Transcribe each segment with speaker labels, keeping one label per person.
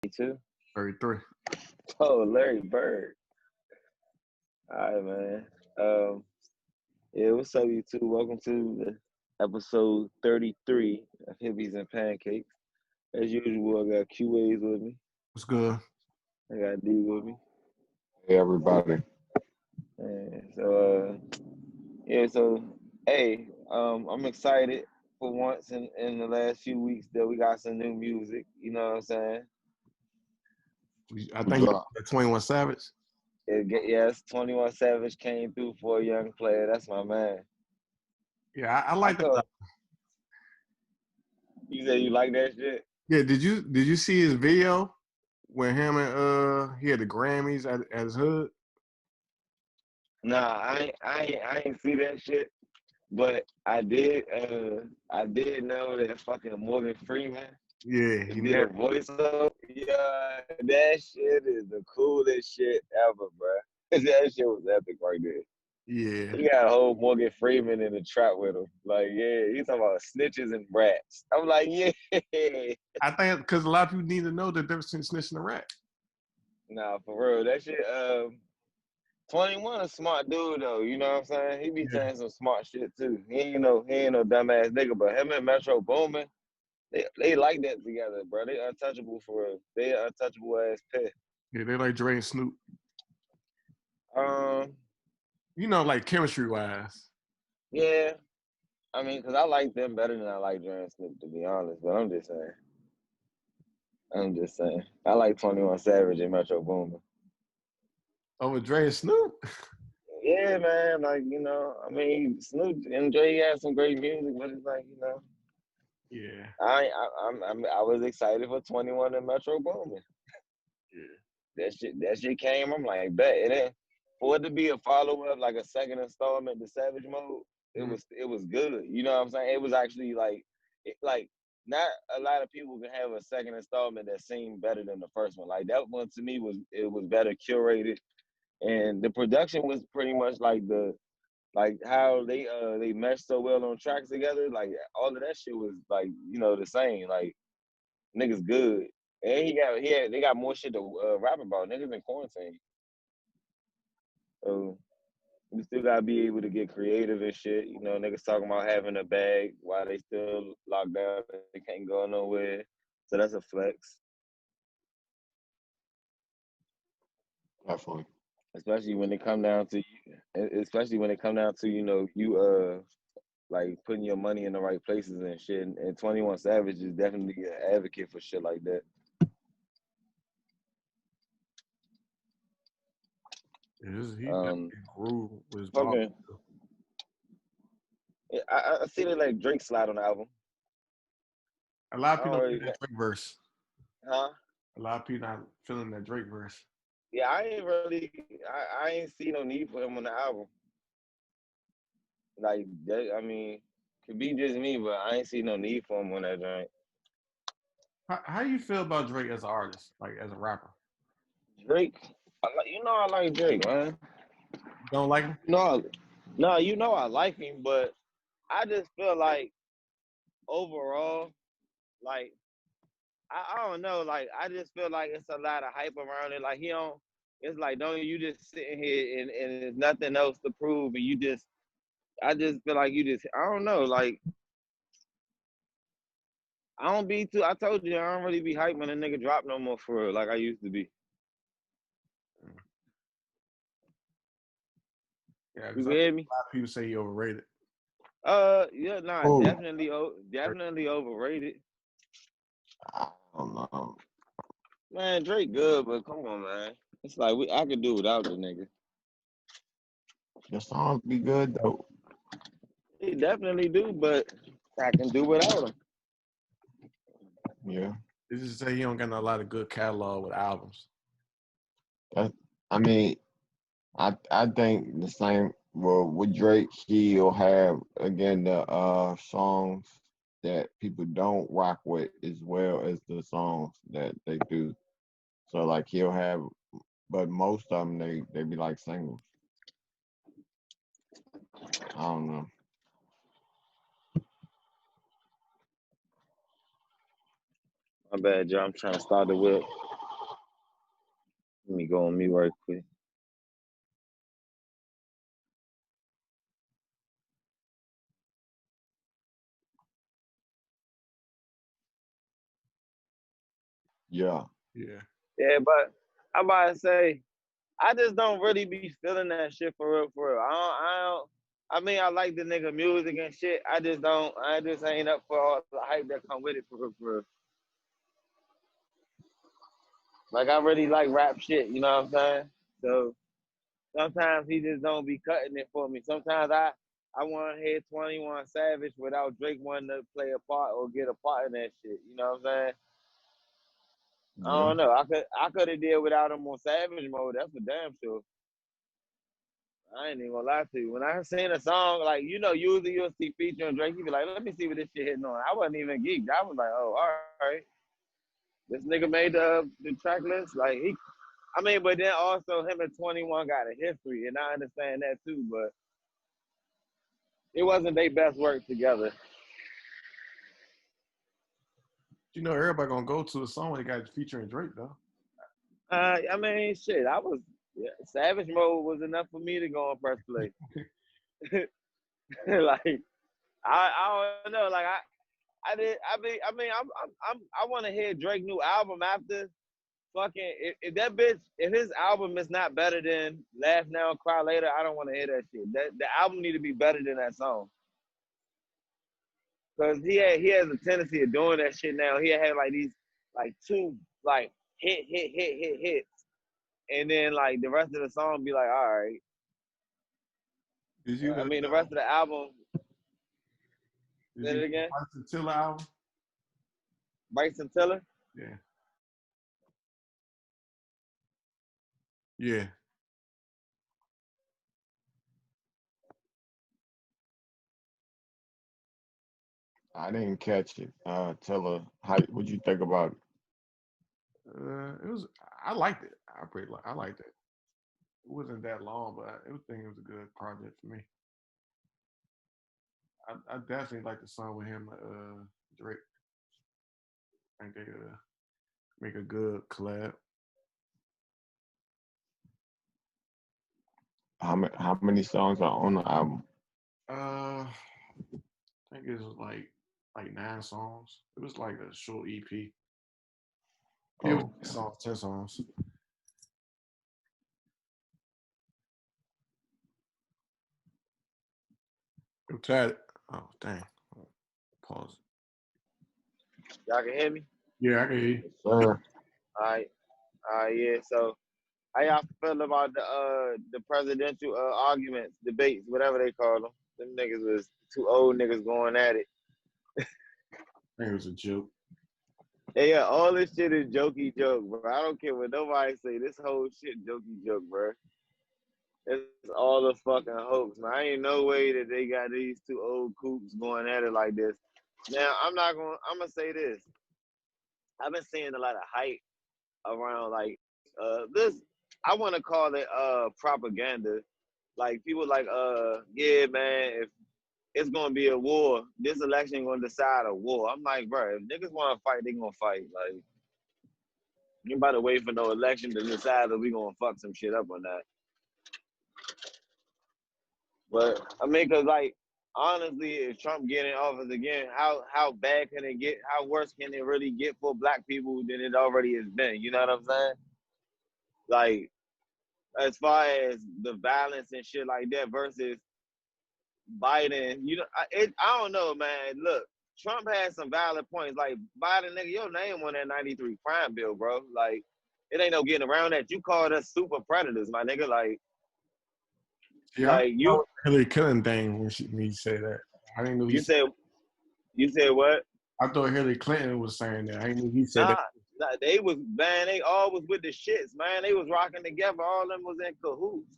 Speaker 1: 32?
Speaker 2: 33.
Speaker 1: Oh, Larry Bird. All right, man. Yeah, what's up, you two? Welcome to the episode 33 of Hippies and Pancakes. As usual, I got QAs with me.
Speaker 2: What's good?
Speaker 1: I got D with me.
Speaker 3: Hey, everybody.
Speaker 1: And hey, I'm excited for once in the last few weeks that we got some new music. You know what I'm saying?
Speaker 2: I think you got 21 Savage.
Speaker 1: Yes, 21 Savage came through for a young player. That's my man.
Speaker 2: Yeah, I like that.
Speaker 1: You said you like that shit?
Speaker 2: Yeah, did you see his video when him and he had the Grammys at his hood?
Speaker 1: Nah, I ain't see that shit. But I did know that fucking Morgan Freeman.
Speaker 2: Yeah,
Speaker 1: he did a voiceover. Yeah, that shit is the coolest shit ever, bro. That shit was epic right there.
Speaker 2: Yeah.
Speaker 1: He got a whole Morgan Freeman in the trap with him. Like, yeah, he's talking about snitches and rats. I'm like, yeah.
Speaker 2: I think because a lot of people need to know the difference between snitch and a rat.
Speaker 1: Nah, for real. That shit, 21 a smart dude though, you know what I'm saying? He be saying some smart shit too. He ain't no dumbass nigga, but him and Metro Boomin, they like that together, bro. They untouchable for real. They untouchable as pit.
Speaker 2: Yeah, they like Dre and Snoop.
Speaker 1: You
Speaker 2: know, like chemistry wise.
Speaker 1: Yeah. I mean, cause I like them better than I like Dre and Snoop, to be honest, but I'm just saying. I like 21 Savage and Metro Boomin.
Speaker 2: Over Dre and Snoop?
Speaker 1: Yeah, man. Like, you know, I mean, Snoop and Dre had some great music, but it's like, you know.
Speaker 2: Yeah.
Speaker 1: I was excited for 21 and Metro Boomin.
Speaker 2: Yeah.
Speaker 1: That shit came. I'm like, bet it ain't for it to be a follow up, like a second installment to Savage Mode. It was good. You know what I'm saying? It was actually like not a lot of people can have a second installment that seemed better than the first one. Like that one to me was better curated, and the production was pretty much like how they meshed so well on tracks together. Like all of that shit was like, you know, the same. Like niggas good, and they got more shit to rap about. Niggas in quarantine, so you still gotta be able to get creative and shit. You know, niggas talking about having a bag while they still locked down. They can't go nowhere, so that's a flex.
Speaker 3: Definitely.
Speaker 1: Especially when it come down to you know, you like putting your money in the right places and shit. And 21 Savage is definitely an advocate for shit like that.
Speaker 2: He definitely grew with his
Speaker 1: fucking, I see that like Drake slide on the album.
Speaker 2: A lot of people don't like that Drake verse.
Speaker 1: Huh?
Speaker 2: A lot of people not feeling that Drake verse.
Speaker 1: Yeah, I ain't see no need for him on the album. Like that, I mean, could be just me, but I ain't see no need for him on that joint.
Speaker 2: How do you feel about Drake as an artist, like as a rapper?
Speaker 1: Drake, I like Drake, man.
Speaker 2: Don't like him?
Speaker 1: No, I like him, but I just feel like overall, like I don't know, like I just feel like it's a lot of hype around it. Like it's like don't you just sitting here and there's nothing else to prove, and I just feel like I don't know, like I told you I don't really be hyped when a nigga drop no more for real, like I used to be.
Speaker 2: Yeah,
Speaker 1: you hear me?
Speaker 2: A lot of people say he overrated.
Speaker 1: Yeah, definitely overrated.
Speaker 3: I don't know.
Speaker 1: Man, Drake good, but come on, man. It's like I could do without the nigga.
Speaker 3: The songs be good though.
Speaker 1: He definitely do, but I can do without him.
Speaker 3: Yeah.
Speaker 2: This is say he don't got a lot of good catalog with albums.
Speaker 3: I mean, I think the same. Well, with Drake, he'll have again the songs that people don't rock with as well as the songs that they do. So like he'll have, but most of them they be like singles. I don't know.
Speaker 1: My bad, Joe. I'm trying to start the whip. Let me go on mute right quick.
Speaker 3: Yeah.
Speaker 2: Yeah.
Speaker 1: Yeah, but I'm about to say, I just don't really be feeling that shit for real, for real. I mean, I like the nigga music and shit. I just ain't up for all the hype that come with it for real, for real. Like, I really like rap shit, you know what I'm saying? So sometimes he just don't be cutting it for me. Sometimes I want to hear 21 Savage without Drake wanting to play a part or get a part in that shit. You know what I'm saying? I
Speaker 3: Yeah.
Speaker 1: don't know. I could have did without him on Savage mode. That's for damn sure. I ain't even gonna lie to you. When I seen a song, like, usually you'll see featuring Drake, you be like, let me see what this shit hitting on. I wasn't even geeked. I was like, oh, all right. This nigga made the track list. Like, but then also him and 21 got a history, and I understand that too, but it wasn't their best work together.
Speaker 2: You know, everybody gonna go to a song they got featuring Drake though.
Speaker 1: I mean, shit, Savage Mode was enough for me to go in first place. Like, I don't know. Like, I want to hear Drake new album after fucking if his album is not better than Laugh Now Cry Later, I don't want to hear that shit. The album need to be better than that song. Cause he has a tendency of doing that shit now. He had like these like two like hits, and then like the rest of the song be like, all right.
Speaker 2: Did you?
Speaker 1: I mean, the rest of the album. Say it again.
Speaker 2: Bryson Tiller album?
Speaker 1: Bryson Tiller.
Speaker 2: Yeah. Yeah.
Speaker 3: I didn't catch it. Tiller, what'd you think about it?
Speaker 2: It was. I liked it. I liked it. It wasn't that long, but I think it was a good project for me. I definitely like the song with him, Drake. I think they make a good collab.
Speaker 3: How many songs are on the album?
Speaker 2: I think it was like 9 songs. It was like a short EP. It was 10 songs. I'm tired. Oh dang. Pause.
Speaker 1: Y'all can hear me?
Speaker 2: Yeah, I can hear you.
Speaker 3: Sir.
Speaker 1: All right, yeah. So how y'all feel about the presidential arguments, debates, whatever they call them? Them niggas was two old niggas going at it.
Speaker 2: I think it was a joke.
Speaker 1: Yeah, all this shit is jokey joke, bro. I don't care what nobody say. This whole shit jokey joke, bro. It's all a fucking hoax, man. I ain't no way that they got these two old coops going at it like this. Now, I'm gonna say this. I've been seeing a lot of hype around like this. I want to call it propaganda. Like people like yeah, man, if it's gonna be a war, this election gonna decide a war. I'm like, bro, if niggas wanna fight, they gonna fight. Like, you about to wait for no election to decide that we gonna fuck some shit up or not. But I mean, cause like honestly, if Trump get in office again, how bad can it get? How worse can it really get for black people than it already has been? You know what I'm saying? Like, as far as the violence and shit like that versus Biden, I don't know, man. Look, Trump has some valid points. Like, Biden, nigga, your name on that 93 crime bill, bro. Like, it ain't no getting around that. You called us super predators, my nigga.
Speaker 2: Yeah,
Speaker 1: Like you
Speaker 2: Hillary Clinton thing when you say that. I didn't know
Speaker 1: you said what?
Speaker 2: I thought Hillary Clinton was saying that. I didn't know he said that.
Speaker 1: Nah, they was, man, they all was with the shits, man. They was rocking together. All of them was in cahoots.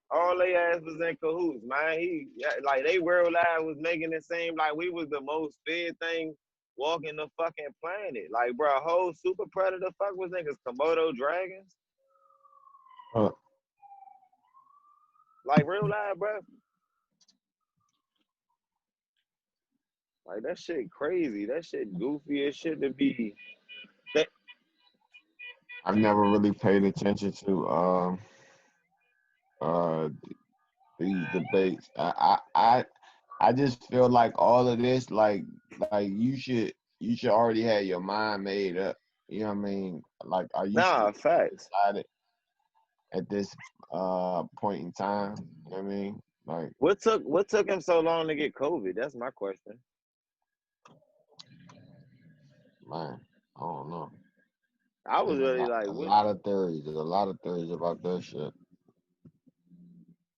Speaker 1: All they ass was in cahoots, man. Like, they world life was making it seem like we was the most feared thing walking the fucking planet. Like, bro, a whole super predator fuck was niggas Komodo dragons. Like, real life, bro. Like, that shit crazy. That shit goofy as shit to be.
Speaker 3: I've never really paid attention to uh these debates. I just feel like all of this, like you should already have your mind made up. You know what I mean? Like, are you should
Speaker 1: Nah, facts.
Speaker 3: decide it at this point in time. You know what I mean? Like,
Speaker 1: What took him so long to get COVID? That's my question.
Speaker 3: man, I don't know.
Speaker 1: I was
Speaker 3: There's
Speaker 1: really like,
Speaker 3: a
Speaker 1: what?
Speaker 3: lot of theories. There's a lot of theories about that shit.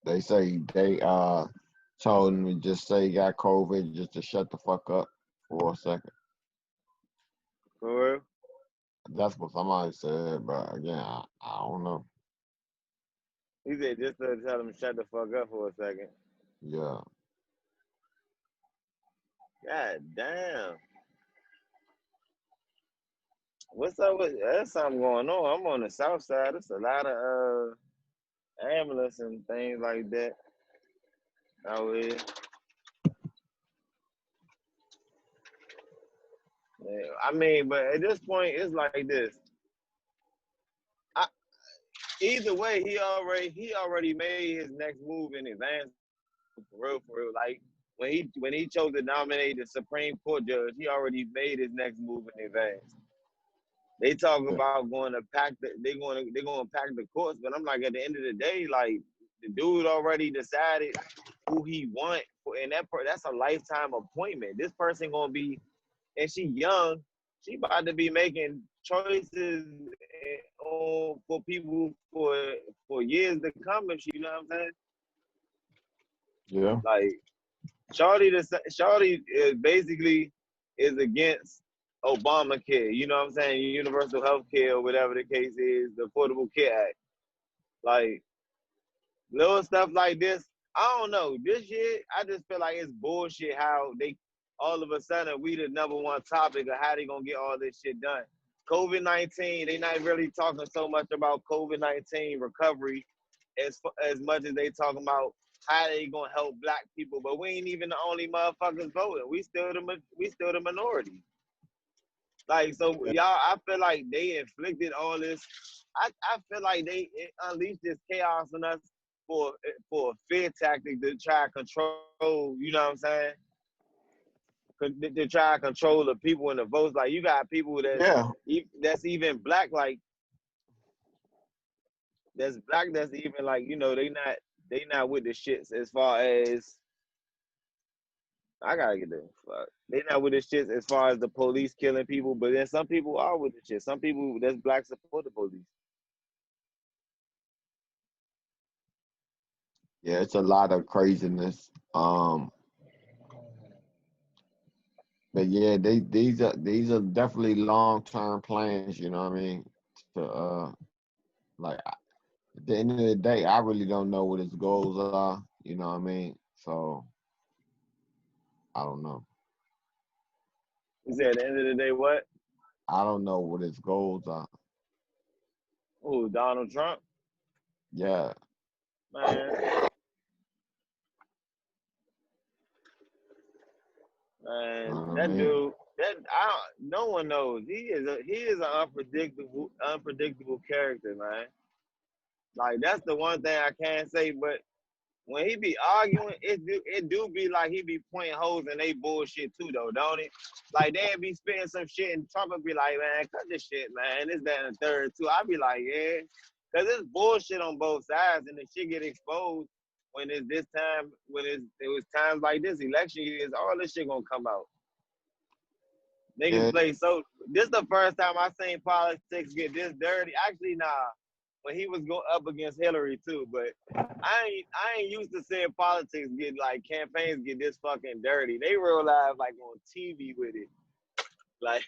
Speaker 3: They say they told him to just say he got COVID just to shut the fuck up for a second.
Speaker 1: For real?
Speaker 3: That's what somebody said, but again, I don't know.
Speaker 1: He said just to tell him to shut the fuck up for a second.
Speaker 3: Yeah.
Speaker 1: God damn. What's up with there's something going on? I'm on the south side. It's a lot of ambulance and things like that out here. Yeah, I mean, but at this point, it's like this. I, either way, he already made his next move in advance. For real. Like when he chose to nominate the Supreme Court judge, he already made his next move in advance. They talk
Speaker 3: Yeah.
Speaker 1: about going to pack they're going to pack the courts, but I'm like, at the end of the day, like, the dude already decided who he want, and that's a lifetime appointment. This person gonna be, and she young, she about to be making choices for people for years to come, if you know what I'm saying.
Speaker 3: Yeah.
Speaker 1: Like, Shawty is basically is against Obamacare. You know what I'm saying? Universal health care, or whatever the case is, the Affordable Care Act. Like, little stuff like this. I don't know. This year, I just feel like it's bullshit how they all of a sudden we the number one topic of how they gonna get all this shit done. COVID-19, they not really talking so much about COVID-19 recovery as much as they talking about how they gonna help black people. But we ain't even the only motherfuckers voting. We still the minority. Like, so
Speaker 3: Yeah.
Speaker 1: y'all, I feel like they inflicted all this. I feel like they unleashed this chaos on us for a fear tactic to try to control. You know what I'm saying? To try to control the people and the votes. Like, you got people
Speaker 3: Yeah.
Speaker 1: that's even black, like that's black, that's even like, they not with the shits as far as I gotta get the fuck. They not with the shits as far as the police killing people, but then some people are with the shit. Some people that's black support the police.
Speaker 3: Yeah, it's a lot of craziness. But yeah, these are definitely long-term plans, you know what I mean? To like, at the end of the day, I really don't know what his goals are, you know what I mean? So I don't know.
Speaker 1: You said at the end of the day, what?
Speaker 3: I don't know what his goals are.
Speaker 1: Oh, Donald Trump,
Speaker 3: Yeah.
Speaker 1: man,
Speaker 3: You know
Speaker 1: man,
Speaker 3: what I
Speaker 1: that
Speaker 3: mean?
Speaker 1: dude, no one knows. He is an unpredictable character, man. Like, that's the one thing I can't say. But when he be arguing, it do be like he be pointing holes in they bullshit too, though, don't it? Like, they be spitting some shit, and Trump would be like, man, cut this shit, man. This, that, and the third too. I be like, yeah, because it's bullshit on both sides, and the shit get exposed when it's this time. When it was times like this, election years, all this shit gonna come out. Niggas
Speaker 3: Yeah.
Speaker 1: play so. This the first time I seen politics get this dirty. Actually, nah. When he was going up against Hillary too, but I ain't used to seeing politics get, like, campaigns get this fucking dirty. They real live, like, on TV with it, like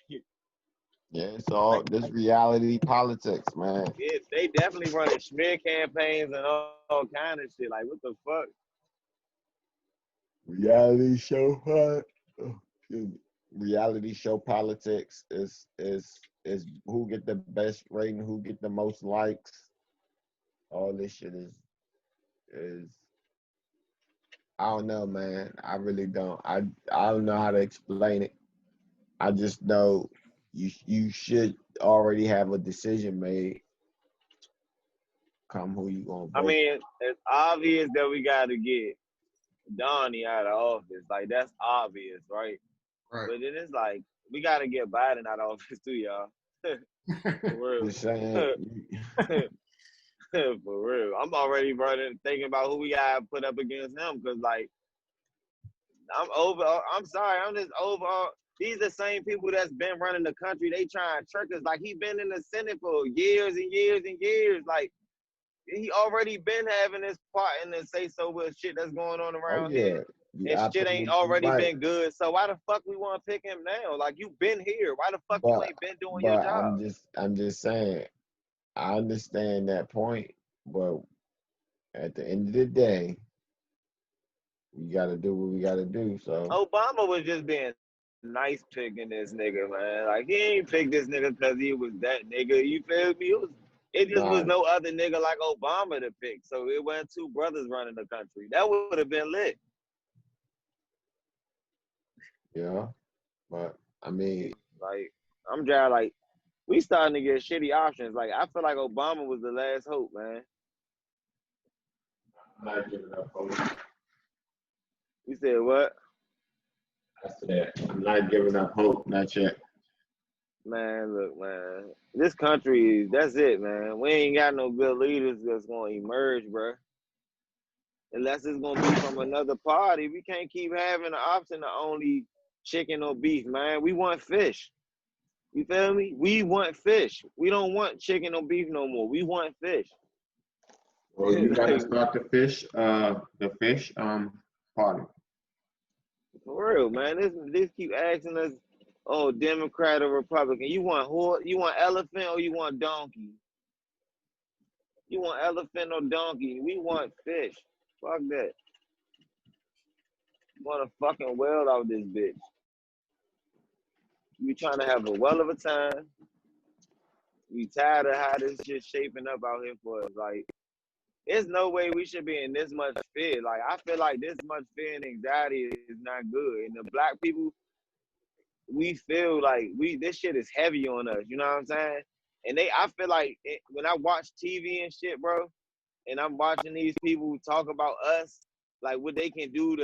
Speaker 3: Yeah, it's all
Speaker 1: like
Speaker 3: this reality politics, man.
Speaker 1: they definitely running smear campaigns and all kind of shit. Like, what the fuck?
Speaker 3: Reality show excuse me. Reality show politics is who get the best rating, who get the most likes. All this shit is I don't know, man. I really don't. I don't know how to explain it. I just know you should already have a decision made. Come who you gonna
Speaker 1: I
Speaker 3: vote?
Speaker 1: mean, it's obvious that we got to get Donnie out of office. Like, that's obvious, right?
Speaker 2: Right.
Speaker 1: But then it's like, we got to get Biden out of office too, y'all. For real.
Speaker 3: Just saying.
Speaker 1: For real. I'm already thinking about who we got to put up against him because, like, I'm sorry. I'm just over. These the same people that's been running the country. They trying to trick us. Like, he been in the Senate for years and years and years. Like, he already been having this part and then say so with shit that's going on
Speaker 3: Oh
Speaker 1: around
Speaker 3: yeah,
Speaker 1: here.
Speaker 3: you
Speaker 1: And shit ain't
Speaker 3: absolutely
Speaker 1: already
Speaker 3: right.
Speaker 1: been good. So why the fuck we want to pick him now? Like, you been here. Why the fuck you
Speaker 3: But
Speaker 1: ain't been doing your job?
Speaker 3: I'm just saying. I understand that point, but at the end of the day, we got to do what we got to do. So
Speaker 1: Obama was just being nice picking this nigga, man. Like, he ain't picked this nigga because he was that nigga. You feel me? It just was
Speaker 3: nah,
Speaker 1: no other nigga like Obama to pick. So it wasn't two brothers running the country. That would have been lit.
Speaker 3: yeah. But I mean,
Speaker 1: Like, I'm just like, we starting to get shitty options. Like, I feel like Obama was the last hope, man.
Speaker 3: I'm not giving up hope.
Speaker 1: You said what?
Speaker 3: I said I'm not giving up hope. Not yet.
Speaker 1: Man, look, man. This country, that's it, man. We ain't got no good leaders that's going to emerge, bro. Unless it's going to be from another party. We can't keep having the option of only chicken or beef, man. We want fish. You feel me? We want fish. We don't want chicken or beef no more. We want fish.
Speaker 3: Well, you got to
Speaker 1: Like,
Speaker 3: start the fish party.
Speaker 1: for real, man. This keep asking us, oh, Democrat or Republican. You want horse? You want elephant or you want donkey? You want elephant or donkey? We want fish. Fuck that. Want a fucking whale out this bitch. We trying to have a well of a time. We tired of how this shit shaping up out here for us. Like, there's no way we should be in this much fear. Like, I feel like this much fear and anxiety is not good. And the black people, we feel like this shit is heavy on us. You know what I'm saying? And I feel like when I watch TV and shit, bro, and I'm watching these people talk about us, like what they can do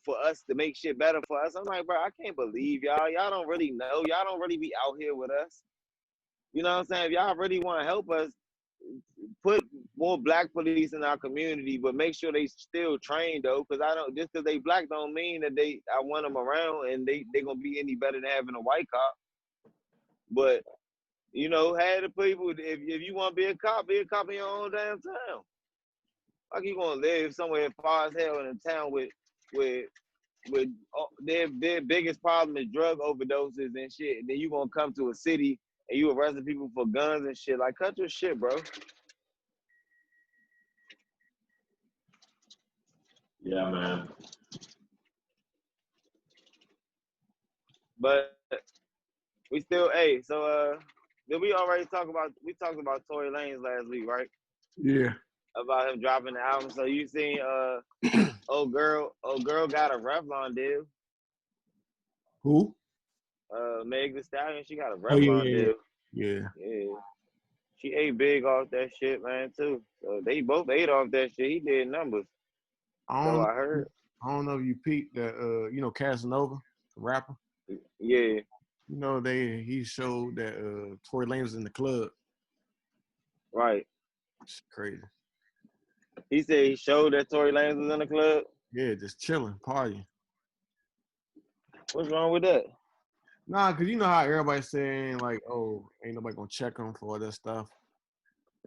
Speaker 1: for us to make shit better for us. I'm like, bro, I can't believe y'all. Y'all don't really know. Y'all don't really be out here with us. You know what I'm saying? If y'all really want to help us, put more black police in our community, but make sure they still trained though, because I don't just because they black don't mean that I want them around and they gonna be any better than having a white cop. But you know, have the people. If you want to be a cop in your own damn town. Like you gonna live somewhere far as hell in a town with their biggest problem is drug overdoses and shit. And then you gonna come to a city and you arresting people for guns and shit. Like, cut your shit, bro.
Speaker 3: Yeah, man.
Speaker 1: But we still, so did we already talked about Tory Lanez last week, right?
Speaker 2: Yeah.
Speaker 1: About him dropping the album. So you seen old girl got a Revlon deal.
Speaker 2: Who?
Speaker 1: Meg Thee Stallion, she got a
Speaker 2: Oh
Speaker 1: Revlon
Speaker 2: yeah.
Speaker 1: deal.
Speaker 2: Yeah.
Speaker 1: Yeah. She ate big off that shit, man, too. So they both ate off that shit. He did numbers.
Speaker 2: I
Speaker 1: So
Speaker 2: don't.
Speaker 1: I heard.
Speaker 2: I don't know if you peeped that. You know, Casanova, the rapper.
Speaker 1: Yeah.
Speaker 2: You know, he showed that Tory Lanez was in the club.
Speaker 1: Right.
Speaker 2: It's crazy.
Speaker 1: He said he showed that Tory Lanez was in the club.
Speaker 2: Yeah, just chilling, partying.
Speaker 1: What's wrong with that?
Speaker 2: Nah, cause you know how everybody's saying like, oh, ain't nobody gonna check him for all that stuff.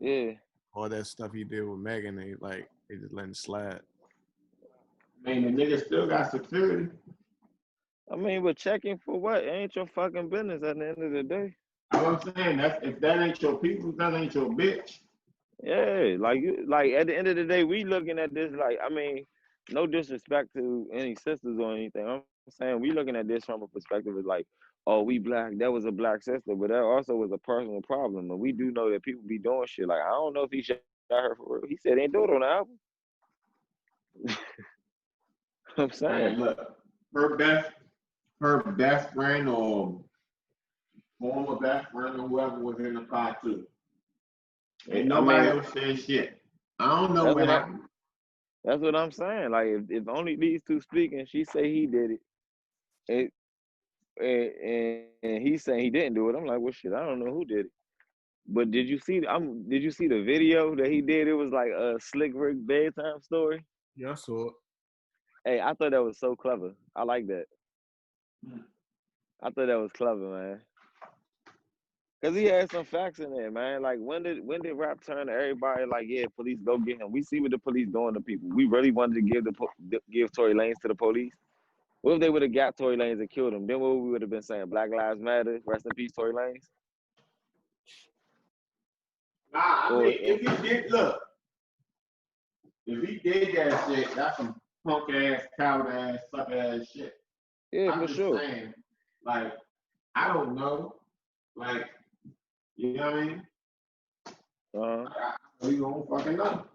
Speaker 1: Yeah.
Speaker 2: All that stuff he did with Megan, they just letting it slide.
Speaker 3: I mean, the nigga still got security.
Speaker 1: I mean, but checking for what? It ain't your fucking business at the end of the day.
Speaker 3: All I'm saying, if that ain't your people, that ain't your bitch.
Speaker 1: Yeah, like at the end of the day, we looking at this like, I mean, no disrespect to any sisters or anything. I'm saying we looking at this from a perspective of like, oh, we black. That was a black sister, but that also was a personal problem. And we do know that people be doing shit. Like, I don't know if he shot her for real. He said he ain't do it on the album. I'm saying,
Speaker 3: Man, look, her best friend or former best friend or whoever was in the car too. Ain't
Speaker 1: I
Speaker 3: nobody
Speaker 1: mean,
Speaker 3: else saying shit. I don't know
Speaker 1: that's
Speaker 3: what
Speaker 1: what
Speaker 3: happened.
Speaker 1: that's what I'm saying. Like if only these two speak and she say he did it, and he's saying he didn't do it. I'm like, well, shit, I don't know who did it. But did you see the video that he did? It was like a Slick Rick bedtime story.
Speaker 2: Yeah, I saw it.
Speaker 1: Hey, I thought that was so clever. I like that. I thought that was clever, man. Cause he had some facts in there, man. Like when did rap turn to everybody like, yeah, police go get him? We see what the police doing to people. We really wanted to give Tory Lanez to the police. What if they would have got Tory Lanez and killed him? Then what we would have been saying? Black Lives Matter, rest in peace, Tory Lanez.
Speaker 3: Nah, I mean, if he did if he did that shit, that's some punk ass, coward ass, sucker ass shit.
Speaker 1: Yeah,
Speaker 3: I'm
Speaker 1: for
Speaker 3: just
Speaker 1: sure.
Speaker 3: saying, like, I don't know, like, you know what I mean? We don't fucking know.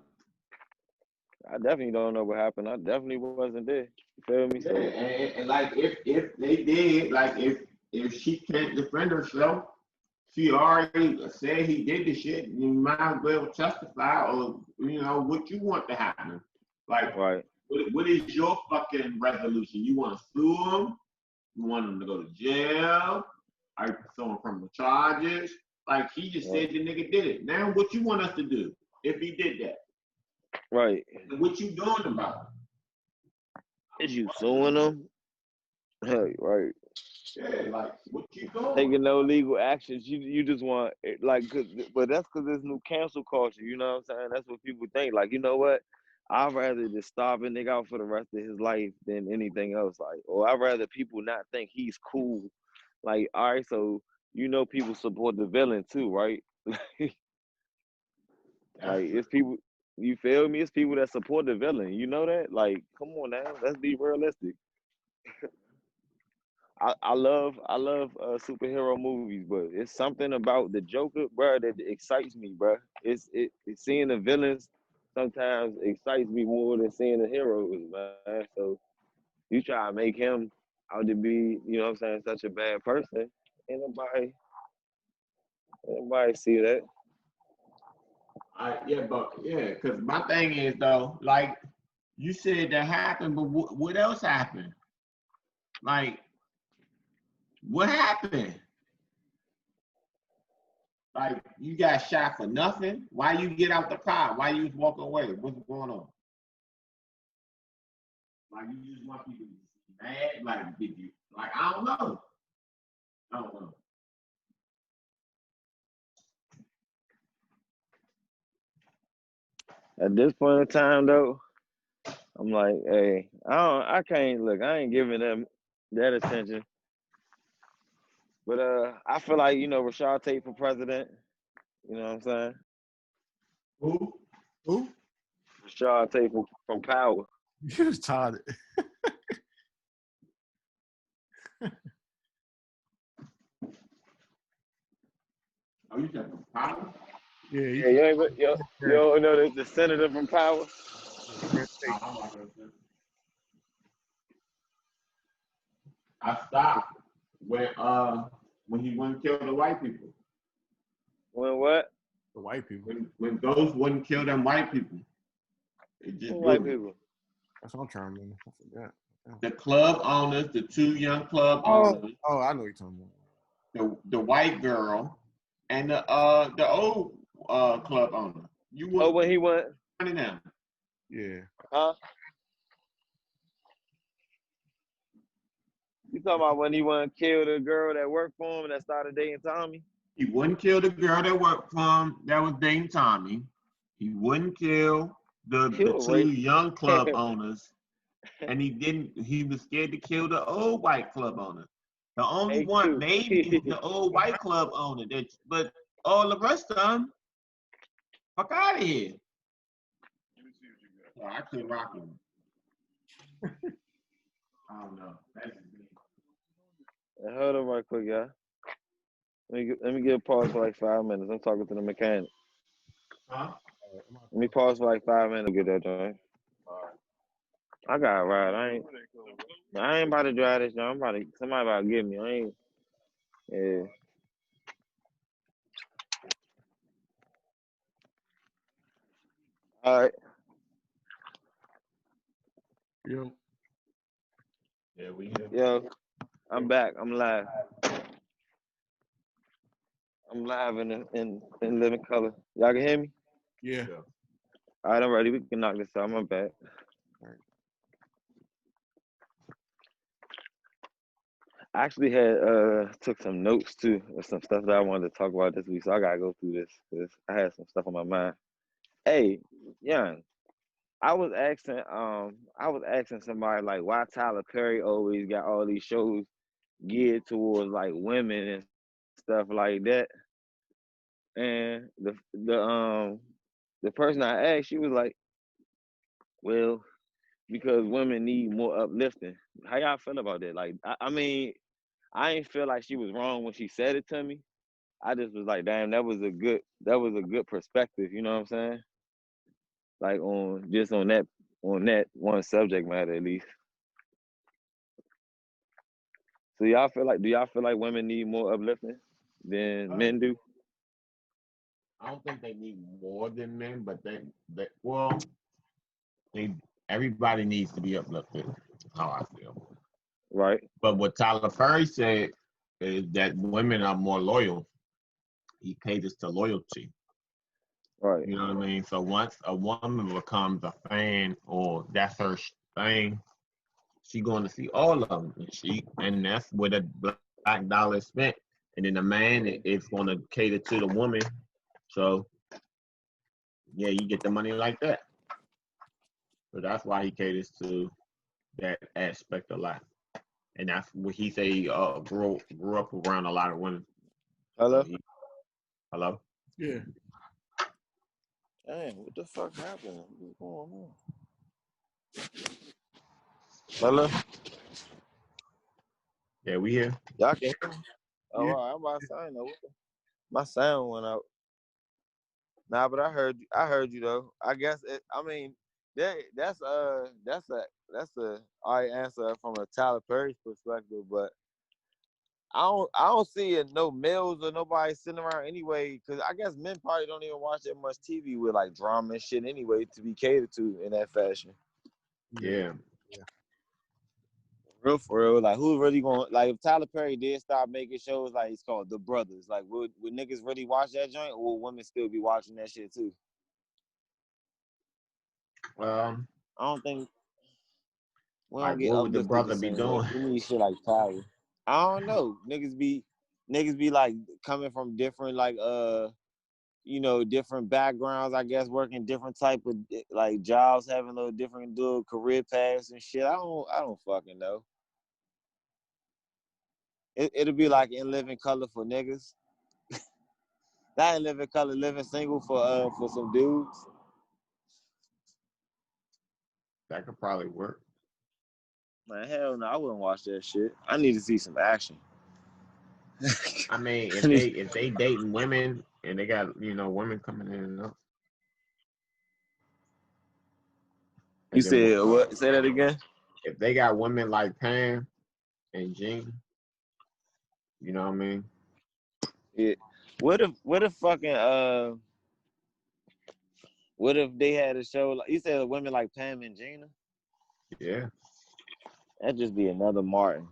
Speaker 1: I definitely don't know what happened. I definitely wasn't there. You feel me?
Speaker 3: Yeah, and like if they did, like if she can't defend herself, she already said he did the shit. You might as well testify, or you know what you want to happen. Like,
Speaker 1: right.
Speaker 3: What is your fucking resolution? You want to sue him? You want him to go to jail? Are you pursuing criminal charges? Like he just said the nigga did it. Now what you want us to do if he did that?
Speaker 1: Right.
Speaker 3: And what you doing about it?
Speaker 1: Is you suing him? Hey, right.
Speaker 3: Yeah, like what you doing?
Speaker 1: Taking no legal actions. You just want but that's because there's new cancel culture. You know what I'm saying? That's what people think. Like, you know what? I'd rather just starve a nigga out for the rest of his life than anything else. Like, or I'd rather people not think he's cool. Like, all right, so people support the villain too, right? Like it's people. You feel me? It's people that support the villain. You know that? Like, come on now, let's be realistic. I love superhero movies, but it's something about the Joker, bro, that excites me, bro. It's seeing the villains sometimes excites me more than seeing the heroes, man. So you try to make him out to be, you know what I'm saying, such a bad person. Ain't nobody see that.
Speaker 3: Because my thing is though, like you said that happened, but what else happened? Like, what happened? Like, you got shot for nothing? Why you get out the car? Why you just walk away? What's going on? Like, you just want people to be mad? Like, did you? Like, I don't know.
Speaker 1: At this point in time, though, I'm like, hey, I ain't giving them that attention. But I feel like, Rashad Tate for president. You know what I'm saying?
Speaker 3: Who?
Speaker 1: Rashad Tate from Power.
Speaker 2: You retarded.
Speaker 3: Oh, you said from Power?
Speaker 2: Yeah,
Speaker 1: you don't know the senator from Power?
Speaker 3: I stopped when he wouldn't kill the white people.
Speaker 1: When what?
Speaker 2: The white people.
Speaker 3: When those wouldn't kill them white people. It just
Speaker 1: white people.
Speaker 2: That's what I'm trying to remember. I forgot.
Speaker 3: The club owners, the two young club owners.
Speaker 2: Oh, I know what you're talking
Speaker 3: about. The white girl and the old club owner.
Speaker 1: When he went.
Speaker 3: Them.
Speaker 2: Yeah.
Speaker 1: Huh? You talking about when he wouldn't kill the girl that worked for him that started dating Tommy?
Speaker 3: He wouldn't kill the girl that worked for him that was dating Tommy. He wouldn't kill the two young club owners. And he was scared to kill the old white club owner. The only one maybe is the old white club owner. But all the rest of them, fuck out of here. Oh, I couldn't rock him. I don't know. That's
Speaker 1: hold on right quick, y'all. Let me get a pause for like 5 minutes. I'm talking to the mechanic.
Speaker 3: Huh?
Speaker 1: Let me pause for like 5 minutes to get that joint. I got a ride. I ain't about to drive this joint. Somebody about to get me. Yeah. All right.
Speaker 2: Yo.
Speaker 3: Yeah, we here.
Speaker 1: Yo, I'm back. I'm live. I'm live in living color. Y'all can hear me?
Speaker 2: Yeah.
Speaker 1: All right, I'm ready. We can knock this out. I'm back. I actually had took some notes too of some stuff that I wanted to talk about this week, so I gotta go through this because I had some stuff on my mind. Hey, young, I was asking somebody like why Tyler Perry always got all these shows geared towards like women and stuff like that. And the person I asked, she was like, well, because women need more uplifting. How y'all feel about that? Like, I mean, I ain't feel like she was wrong when she said it to me. I just was like, damn, that was a good perspective. You know what I'm saying? Like on that one subject matter at least. So do y'all feel like women need more uplifting than men do?
Speaker 3: I don't think they need more than men, but well, they everybody needs to be uplifted. That's how I feel.
Speaker 1: Right.
Speaker 3: But what Tyler Perry said is that women are more loyal. He caters to loyalty.
Speaker 1: Right.
Speaker 3: You know what I mean? So once a woman becomes a fan or that's her thing, she going to see all of them, and that's where the black dollar is spent. And then the man is going to cater to the woman. So yeah, you get the money like that. So that's why he caters to that aspect a lot. And that's what he say. He grew up around a lot of women.
Speaker 1: Hello.
Speaker 3: So hello.
Speaker 2: Yeah.
Speaker 1: Dang, what the fuck happened? What's going on? Hello.
Speaker 3: Yeah, we here.
Speaker 1: Y'all can hear me? Oh,
Speaker 2: Yeah.
Speaker 1: all right. I'm about to say, no, my sound went out. Nah, but I heard you. I heard you though. I guess it. I mean, that's a all right answer from a Tyler Perry's perspective, but I don't see it, no males or nobody sitting around anyway. Because I guess men probably don't even watch that much TV with like drama and shit anyway to be catered to in that fashion.
Speaker 3: Yeah.
Speaker 1: Real for real, like who's really going like if Tyler Perry did start making shows like it's called The Brothers, like would niggas really watch that joint or would women still be watching that shit too? I don't think we
Speaker 3: Like
Speaker 1: don't get
Speaker 3: what would the
Speaker 1: uplifted the
Speaker 3: brother be
Speaker 1: same way.
Speaker 3: doing?
Speaker 1: We need shit like Tyler. I don't know. Niggas be like coming from different like different backgrounds, I guess, working different type of like jobs, having a little different little career paths and shit. I don't fucking know. It'll be like In Living Color for niggas. Not In Living Color, Living Single for some dudes.
Speaker 3: That could probably work.
Speaker 1: Man, hell no, I wouldn't watch that shit. I need to see some action.
Speaker 3: I mean,
Speaker 1: I need,
Speaker 3: if they dating women and they got women coming in and out,
Speaker 1: you
Speaker 3: and then
Speaker 1: said what? Say that again.
Speaker 3: if they got women like Pam and Jean, you know what I mean?
Speaker 1: Yeah. What if fucking what if they had a show like you said women like Pam and Gina?
Speaker 3: Yeah,
Speaker 1: That'd just be another Martin.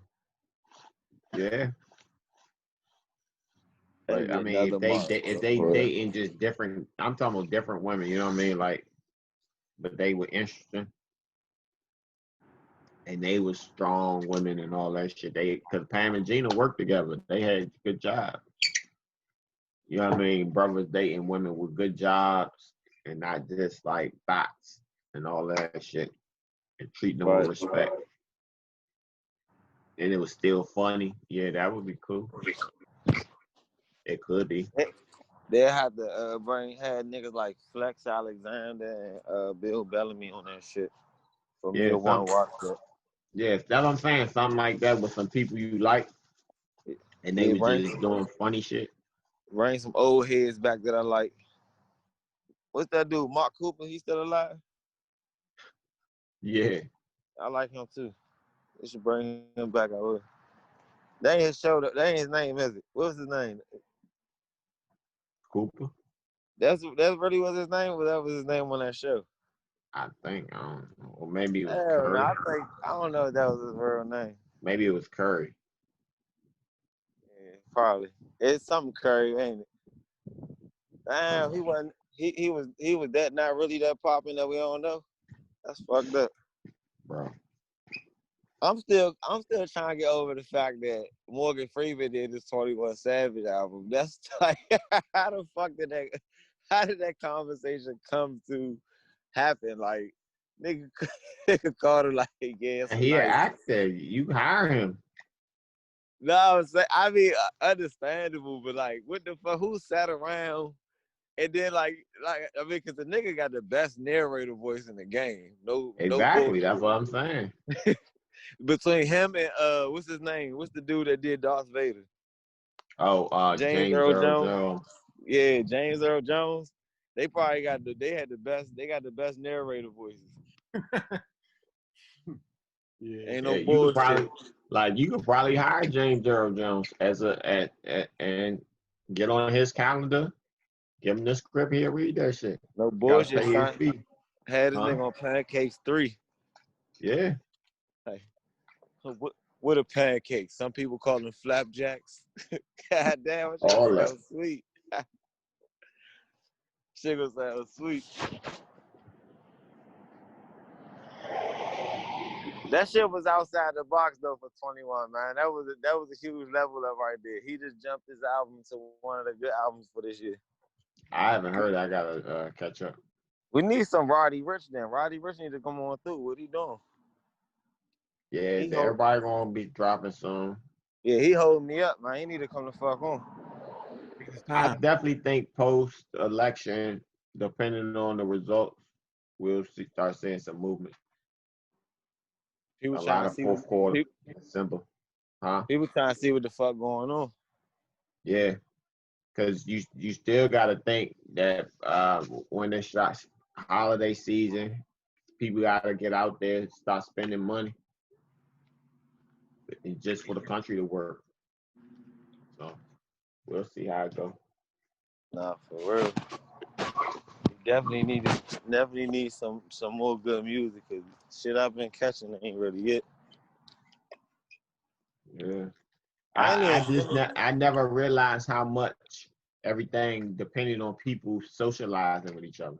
Speaker 3: yeah.
Speaker 1: That'd
Speaker 3: But
Speaker 1: be
Speaker 3: I mean,
Speaker 1: another Martin.
Speaker 3: if they dating just different, I'm talking about different women. You know what I mean? Like, but they were interesting and they were strong women and all that shit. Because Pam and Gina worked together. They had good jobs. You know what I mean? Brothers dating women with good jobs and not just like bots and all that shit and treating them with
Speaker 1: Right.
Speaker 3: respect. And it was still funny. Yeah, that would be cool. It could be.
Speaker 1: They had to had niggas like Flex Alexander and Bill Bellamy on that shit for me
Speaker 3: Yeah,
Speaker 1: to want to watch that.
Speaker 3: yeah, that's what I'm saying. Something like that with some people you like and they
Speaker 1: Yeah,
Speaker 3: were just doing funny shit.
Speaker 1: bring some old heads back that I like. What's that dude? Mark Cooper, he still alive?
Speaker 3: Yeah.
Speaker 1: I like him too. They should bring him back. I would. That ain't his show. That ain't his name, is it? What's his name?
Speaker 3: Cooper.
Speaker 1: That's really was his name. That was his name on that show.
Speaker 3: I think I don't know. Or maybe it was
Speaker 1: Hell no,
Speaker 3: Curry.
Speaker 1: I don't know if that was his real name.
Speaker 3: Maybe it was Curry.
Speaker 1: Yeah, probably. It's something Curry, ain't it? Damn, he wasn't. He was that not really that popping that we don't know. That's fucked up.
Speaker 3: Bro.
Speaker 1: I'm still trying to get over the fact that Morgan Freeman did this 21 Savage album. That's like how the fuck did that conversation come to happen? Like nigga, nigga called him like yeah, some
Speaker 3: He an
Speaker 1: nice.
Speaker 3: actor. You hire him.
Speaker 1: No, I'm saying I mean understandable, but like what the fuck? Who sat around and then like I mean, cause the nigga got the best narrator voice in the game. No
Speaker 3: Exactly. That's
Speaker 1: bullshit.
Speaker 3: what I'm saying.
Speaker 1: Between him and what's his name? What's the dude that did Darth Vader?
Speaker 3: Oh,
Speaker 1: James
Speaker 3: James
Speaker 1: Earl
Speaker 3: Earl
Speaker 1: Jones.
Speaker 3: Jones.
Speaker 1: Yeah, James Earl Jones. They probably got they got the best narrator voices.
Speaker 2: Yeah.
Speaker 1: Ain't
Speaker 3: Yeah,
Speaker 1: no
Speaker 3: you could
Speaker 1: bullshit.
Speaker 3: probably hire James Earl Jones as and get on his calendar, give him the script here, read that shit.
Speaker 1: No
Speaker 3: Gotta
Speaker 1: bullshit,
Speaker 3: pay his
Speaker 1: son.
Speaker 3: fee.
Speaker 1: Had this
Speaker 3: Huh?
Speaker 1: nigga on Pancakes 3.
Speaker 3: Yeah.
Speaker 1: Hey, what a pancake? Some people call them flapjacks. God damn, it
Speaker 3: All that.
Speaker 1: sounds sweet. Shit gonna sound sweet. That shit was outside the box though for 21, man. That was a huge level up right there. He just jumped his album to one of the good albums for this year.
Speaker 3: I haven't heard it. I gotta catch up.
Speaker 1: We need some Roddy Rich then. Roddy Rich need to come on through. What he doing?
Speaker 3: Yeah, everybody gonna be dropping some.
Speaker 1: Yeah, he holding me up, man. He need to come the fuck on.
Speaker 3: I definitely think post election, depending on the results, we'll start seeing some movement.
Speaker 1: People
Speaker 3: A
Speaker 1: trying
Speaker 3: lot
Speaker 1: to
Speaker 3: of
Speaker 1: see
Speaker 3: fourth quarter. Simple. Huh?
Speaker 1: people trying to see what the fuck going on.
Speaker 3: Yeah. Because you still got to think that when it's holiday season, people got to get out there, start spending money just for the country to work. So we'll see how it goes.
Speaker 1: Nah, for real. Definitely need some more good music because shit I've been catching ain't really it.
Speaker 3: Yeah.
Speaker 1: I
Speaker 3: I never realized how much everything depended on people socializing with each other.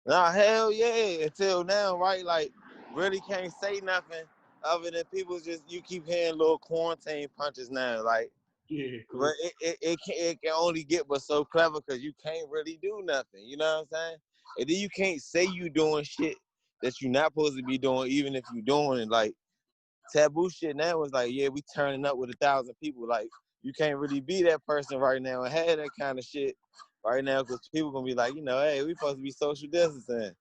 Speaker 1: Nah, hell yeah. Until now, right? Like, really can't say nothing other than people you keep hearing little quarantine punches now. Like,
Speaker 2: Yeah, cool.
Speaker 1: but it can only get but so clever because you can't really do nothing. You know what I'm saying? And then you can't say you doing shit that you're not supposed to be doing, even if you doing it. Like, taboo shit now is like, yeah, we turning up with 1,000 people. Like, you can't really be that person right now and have that kind of shit right now because people gonna be like, hey, we supposed to be social distancing.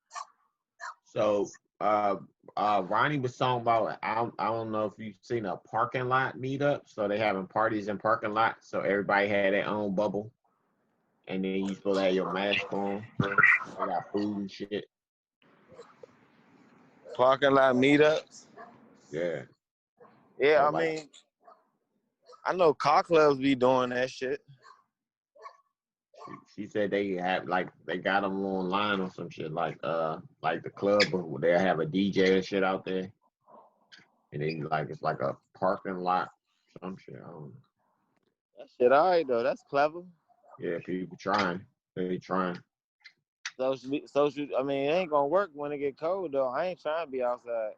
Speaker 3: So Ronnie was talking about I don't know if you've seen a parking lot meetup. So they having parties in parking lots. So everybody had their own bubble. And then you supposed to have your mask on. They got food and shit.
Speaker 1: Parking lot meetups.
Speaker 3: Yeah.
Speaker 1: Yeah,
Speaker 3: So
Speaker 1: I mean, I know car clubs be doing that shit.
Speaker 3: she said they got them online or some shit like the club where they have a DJ and shit out there, and then it's like a parking lot, some shit. I don't know.
Speaker 1: That shit alright though. That's clever.
Speaker 3: Yeah, people trying. They trying.
Speaker 1: Social. I mean, it ain't gonna work when it get cold though. I ain't trying to be outside.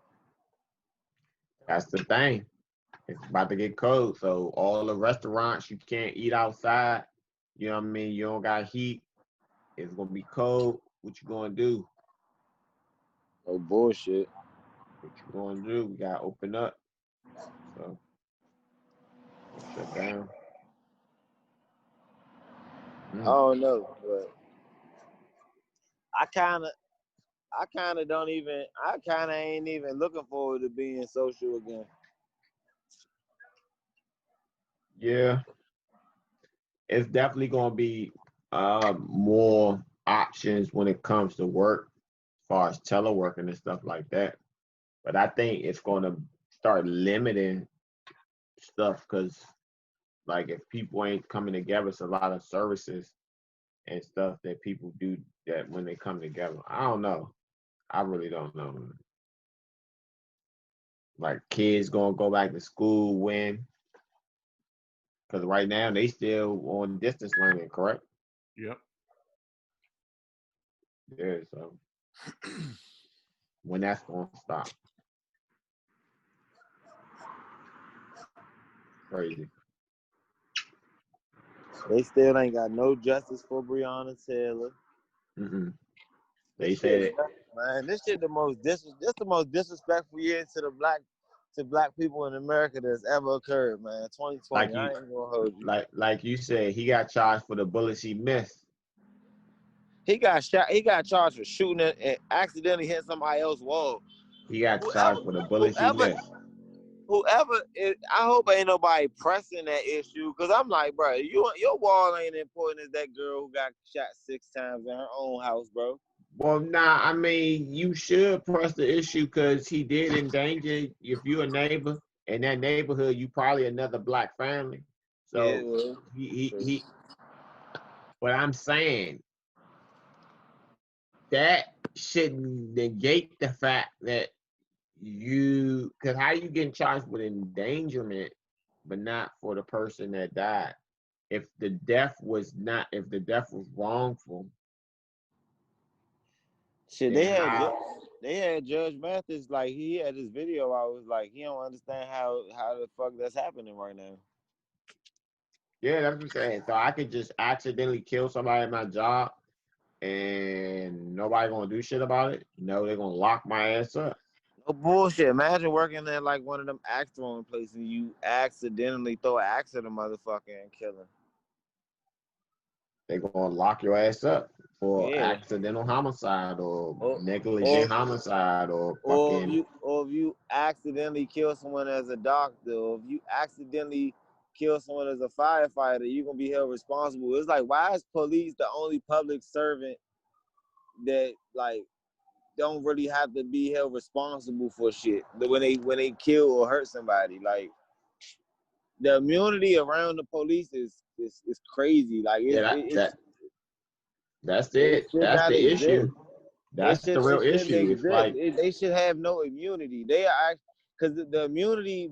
Speaker 3: That's the thing. It's about to get cold, so all the restaurants you can't eat outside. You know what I mean? You don't got heat. It's gonna be cold. What you gonna do?
Speaker 1: No bullshit.
Speaker 3: What you gonna do? We gotta open up. So shut down.
Speaker 1: I don't know, but I kind of don't even. I kind of ain't even looking forward to being social again.
Speaker 3: Yeah, it's definitely gonna be more options when it comes to work, as far as teleworking and stuff like that. But I think it's gonna start limiting stuff because, like, if people ain't coming together, it's a lot of services and stuff that people do that when they come together. I don't know. I really don't know. Like kids gonna go back to school when? Because right now they still on distance learning, correct?
Speaker 2: Yep.
Speaker 3: Yeah. So when that's gonna stop? Crazy.
Speaker 1: They still ain't got no justice for Breonna Taylor.
Speaker 3: Mm-mm. They
Speaker 1: This
Speaker 3: said
Speaker 1: shit,
Speaker 3: it.
Speaker 1: man, this shit the most disrespectful year to black people in America that's ever occurred, man. 2020.
Speaker 3: Like
Speaker 1: I
Speaker 3: you,
Speaker 1: ain't gonna hold you.
Speaker 3: like you said, he got charged for the bullets he missed.
Speaker 1: He got shot. He got charged for shooting it and accidentally hit somebody else's wall.
Speaker 3: He got
Speaker 1: Whoever,
Speaker 3: charged for the bullets he
Speaker 1: whoever,
Speaker 3: missed.
Speaker 1: I hope ain't nobody pressing that issue, cause I'm like, bro, your wall ain't important as that girl who got shot 6 times in her own house, bro.
Speaker 3: Well, nah, I mean, you should press the issue because he did endanger. If you're a neighbor in that neighborhood, you probably another black family.
Speaker 1: Yeah,
Speaker 3: So
Speaker 1: well,
Speaker 3: he. But I'm saying that shouldn't negate the fact that because how you getting charged with endangerment, but not for the person that died? If the death was wrongful,
Speaker 1: shit,
Speaker 3: then how?
Speaker 1: they had Judge Mathis, like he had this video. I was like, he don't understand how the fuck that's happening right now.
Speaker 3: Yeah, that's what I'm saying. So I could just accidentally kill somebody at my job and nobody gonna do shit about it. No, they're gonna lock my ass up.
Speaker 1: No bullshit. Imagine working at like one of them axe throwing places and you accidentally throw an axe at a motherfucker and kill him.
Speaker 3: They're gonna lock your ass up for
Speaker 1: Yeah.
Speaker 3: accidental homicide or
Speaker 1: Or,
Speaker 3: negligent homicide or fucking.
Speaker 1: if you accidentally kill someone as a doctor, or if you accidentally kill someone as a firefighter, you're gonna be held responsible. It's like, why is police the only public servant that like don't really have to be held responsible for shit when they kill or hurt somebody? Like, the immunity around the police is crazy. Like
Speaker 3: Yeah, that's
Speaker 1: it
Speaker 3: it.
Speaker 1: should
Speaker 3: That's
Speaker 1: not
Speaker 3: the
Speaker 1: exist.
Speaker 3: issue. That's the real
Speaker 1: It shouldn't
Speaker 3: issue. It's
Speaker 1: exist.
Speaker 3: like,
Speaker 1: They should have no immunity. They are, because the immunity,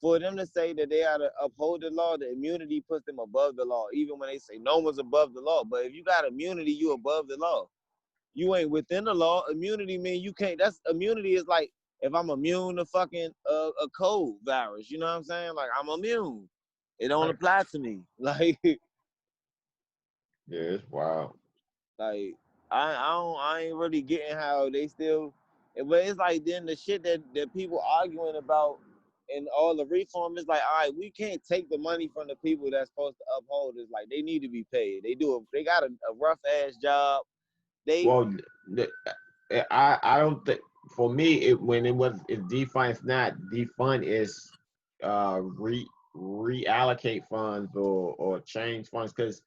Speaker 1: for them to say that they are to uphold the law, the immunity puts them above the law. Even when they say no one's above the law, but if you got immunity, you above the law. You ain't within the law. Immunity mean you can't. That's immunity is like if I'm immune to fucking a cold virus. You know what I'm saying? Like, I'm immune. It don't
Speaker 3: right.
Speaker 1: apply to me. Like.
Speaker 3: Yeah, it's wild.
Speaker 1: Like, I ain't really getting how they still, but it's like then the shit that people arguing about and all the reform is like, all right, we can't take the money from the people that's supposed to uphold it. Like, they need to be paid. They got a rough ass job.
Speaker 3: Well, I don't think for me it's defund. It's not defund. Is reallocate funds or change funds because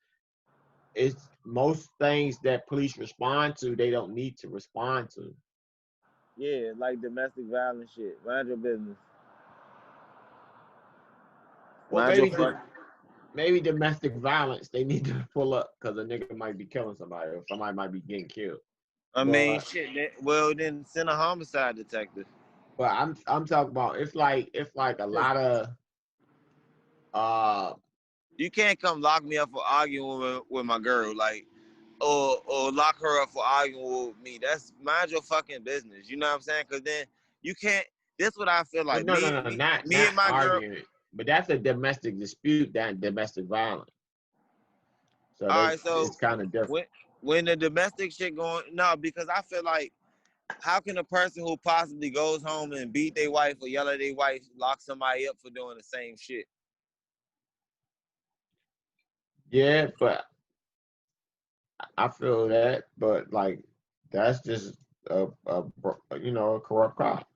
Speaker 3: it's most things that police respond to they don't need to respond to.
Speaker 1: Yeah, like domestic violence shit. Mind your business.
Speaker 3: Well,
Speaker 1: Mind your
Speaker 3: maybe domestic violence they need to pull up because a nigga might be killing somebody or somebody might be getting killed.
Speaker 1: I mean,
Speaker 3: But
Speaker 1: shit. Well, then send a homicide detective.
Speaker 3: I'm talking about it's like a lot of uh
Speaker 1: You can't come lock me up for arguing with my girl. Like, or lock her up for arguing with me. That's, mind your fucking business. You know what I'm saying? Because then you can't. This what I feel
Speaker 3: well,
Speaker 1: like.
Speaker 3: no,
Speaker 1: Me
Speaker 3: not
Speaker 1: and my girl.
Speaker 3: arguing, but that's a domestic dispute, that domestic violence. So
Speaker 1: All right, so
Speaker 3: it's kind of different.
Speaker 1: when the domestic shit going, no, because I feel like, how can a person who possibly goes home and beat their wife or yell at their wife lock somebody up for doing the same shit?
Speaker 3: Yeah, but I feel that, but like that's just a a corrupt cop.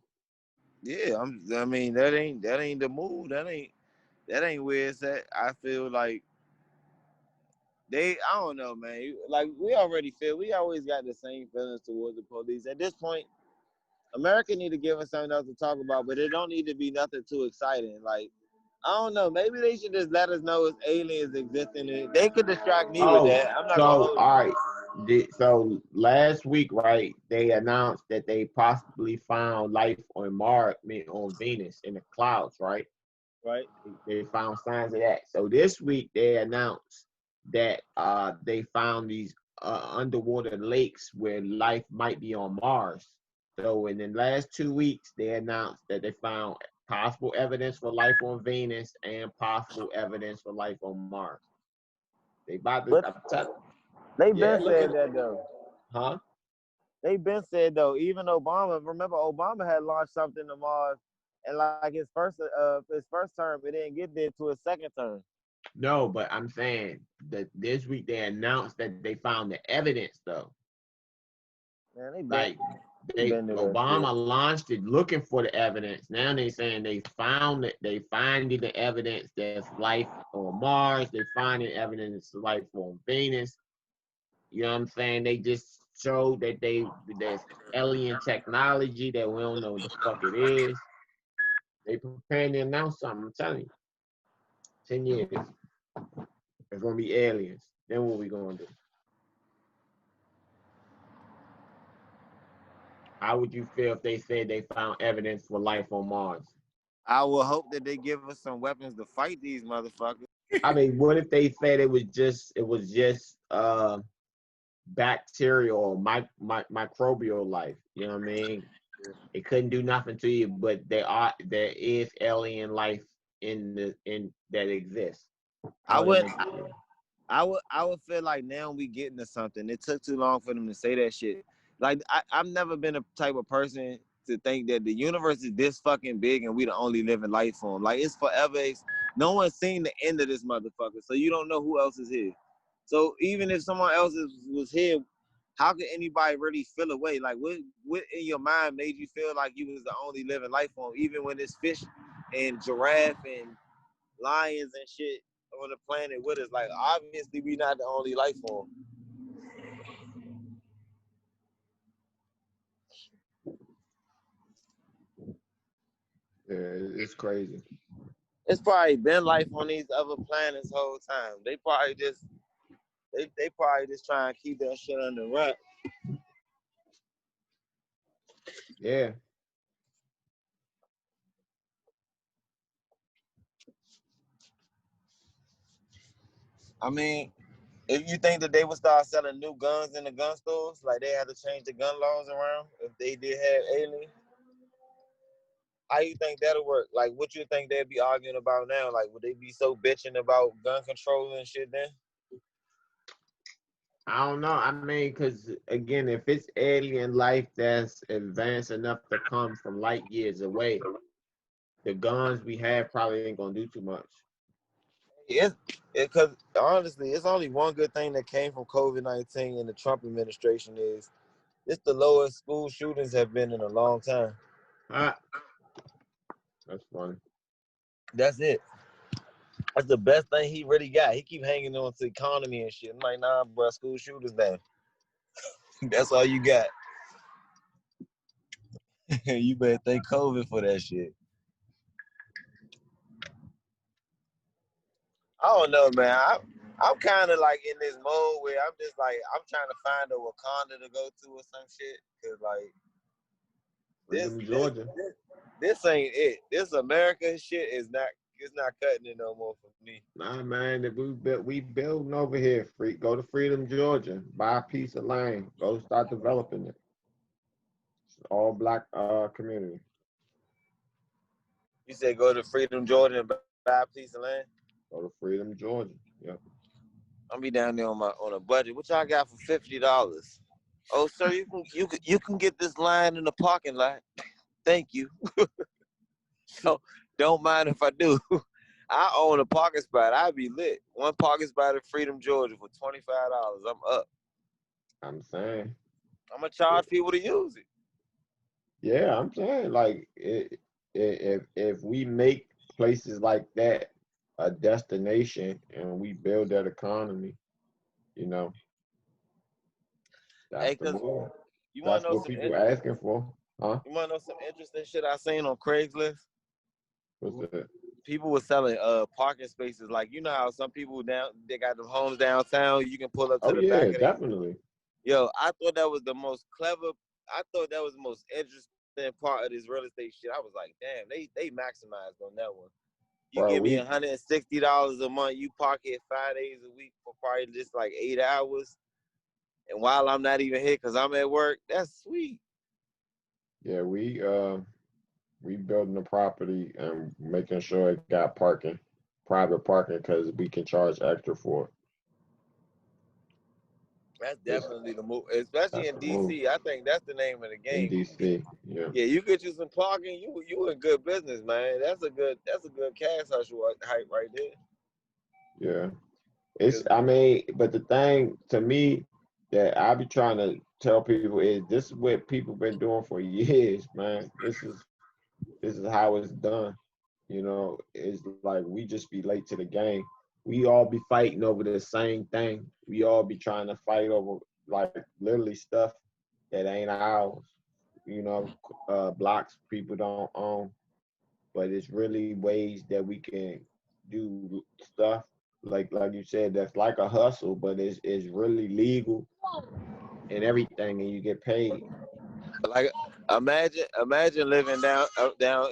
Speaker 1: Yeah, I mean, that ain't the move. That ain't where it's at. I feel like I don't know, man. Like, we always got the same feelings towards the police. At this point, America need to give us something else to talk about, but it don't need to be nothing too exciting. Like, I don't know. Maybe they should just let us know it's aliens existing. They could distract me with
Speaker 3: Oh,
Speaker 1: that. I'm not
Speaker 3: so
Speaker 1: gonna hold
Speaker 3: all
Speaker 1: you.
Speaker 3: right. So last week, right, they announced that they possibly found life on Mars, I mean, on Venus in the clouds, right?
Speaker 1: Right.
Speaker 3: They found signs of that. So this week they announced that they found these underwater lakes where life might be on Mars. So in the last 2 weeks, they announced that they found possible evidence for life on Venus and possible evidence for life on Mars. They about to,
Speaker 1: But they
Speaker 3: yeah,
Speaker 1: been
Speaker 3: look
Speaker 1: said
Speaker 3: at,
Speaker 1: that though.
Speaker 3: huh?
Speaker 1: They been said though. Even Obama, remember Obama had launched something to Mars, and like his first term, it didn't get there to his second term.
Speaker 3: No, but I'm saying that this week they announced that they found the evidence though.
Speaker 1: Man,
Speaker 3: Like
Speaker 1: they
Speaker 3: they
Speaker 1: been to that shit.
Speaker 3: Obama launched it looking for the evidence. Now they saying they found it. They finding the evidence there's life on Mars. They finding evidence of life on Venus. You know what I'm saying? They just showed that there's alien technology that we don't know what the fuck it is. They preparing to announce something. I'm telling you, 10 years there's gonna be aliens. Then what we gonna do? How would you feel if they said they found evidence for life on Mars?
Speaker 1: I will hope that they give us some weapons to fight these motherfuckers.
Speaker 3: I mean, what if they said it was just bacterial or microbial life? You know what I mean? It couldn't do nothing to you, but there is alien life in that exists.
Speaker 1: I
Speaker 3: How would it
Speaker 1: would
Speaker 3: make you feel?
Speaker 1: I would feel like now we getting to something. It took too long for them to say that shit. Like I've never been a type of person to think that the universe is this fucking big and we the only living life form. Like it's forever. No one's seen the end of this motherfucker, so you don't know who else is here. So even if someone else was here, how could anybody really feel away? Like what in your mind made you feel like you was the only living life form, even when there's fish and giraffe and lions and shit on the planet with us? Like obviously we not the only life form.
Speaker 3: Yeah, it's crazy.
Speaker 1: It's probably been life on these other planets whole time. They probably just trying to keep that shit under wrap.
Speaker 3: Yeah.
Speaker 1: I mean, if you think that they would start selling new guns in the gun stores, like they had to change the gun laws around if they did have aliens, how you think that'll work? Like, what you think they'd be arguing about now? Like, would they be so bitching about gun control and shit then?
Speaker 3: I don't know. I mean, because again, if it's alien life that's advanced enough to come from light years away, the guns we have probably ain't gonna do too much.
Speaker 1: Because honestly, it's only one good thing that came from COVID-19 and the Trump administration is it's the lowest school shootings have been in a long time.
Speaker 3: Ah, that's funny.
Speaker 1: That's it. That's the best thing he really got. He keep hanging on to the economy and shit. I'm like, nah, bro, school shooters down. That's all you got. You better thank COVID for that shit. I don't know, man. I'm kind of like in this mode where I'm just like, I'm trying to find a Wakanda to go to or some shit. Cause like
Speaker 3: Freedom, Georgia.
Speaker 1: this ain't it. This America shit is not, it's not cutting it no more for me.
Speaker 3: Nah, man, we building over here. Go to Freedom, Georgia. Buy a piece of land. Go start developing it. It's all black community.
Speaker 1: You said go to Freedom, Georgia and buy a piece of land?
Speaker 3: Go to Freedom, Georgia. Yep.
Speaker 1: I'll be down there on a budget. What y'all got for $50? Oh, sir, you can get this line in the parking lot. Thank you. So don't mind if I do. I own a parking spot. I'd be lit. One parking spot in Freedom, Georgia for $25. I'm up.
Speaker 3: I'm saying.
Speaker 1: I'm gonna charge people to use it.
Speaker 3: Yeah, I'm saying like if we make places like that a destination and we build that economy, you know, that's
Speaker 1: Hey,
Speaker 3: the
Speaker 1: cause
Speaker 3: move.
Speaker 1: you wanna
Speaker 3: That's
Speaker 1: know
Speaker 3: what
Speaker 1: some
Speaker 3: people asking for, huh?
Speaker 1: you wanna know some interesting shit I seen on Craigslist?
Speaker 3: What's that?
Speaker 1: people were selling parking spaces. Like, you know how some people they got the homes downtown. You can pull up to
Speaker 3: Oh
Speaker 1: the back
Speaker 3: yeah,
Speaker 1: of it.
Speaker 3: definitely.
Speaker 1: Yo, I thought that was the most clever. I thought that was the most interesting part of this real estate shit. I was like, damn, they maximized on that one. You
Speaker 3: Bro,
Speaker 1: give me $160 a month. You park it 5 days a week for probably just like 8 hours. And while I'm not even here because I'm at work, that's sweet.
Speaker 3: yeah, we building the property and making sure it got parking, private parking, because we can charge extra for it.
Speaker 1: That's
Speaker 3: It's,
Speaker 1: definitely the move, especially
Speaker 3: that's
Speaker 1: in
Speaker 3: the move
Speaker 1: DC. I think that's the name of the
Speaker 3: in
Speaker 1: game.
Speaker 3: DC. Yeah,
Speaker 1: Yeah, you get you some parking, you in good business, man. That's a good cash hustle hype right there.
Speaker 3: yeah. I mean, but the thing to me that I be trying to tell people is this is what people been doing for years, man. This is how it's done. You know, it's like we just be late to the game. We all be fighting over the same thing. We all be trying to fight over like literally stuff that ain't ours. You know, blocks people don't own, but it's really ways that we can do stuff like you said that's like a hustle, but it's really legal and everything, and you get paid.
Speaker 1: Like imagine living down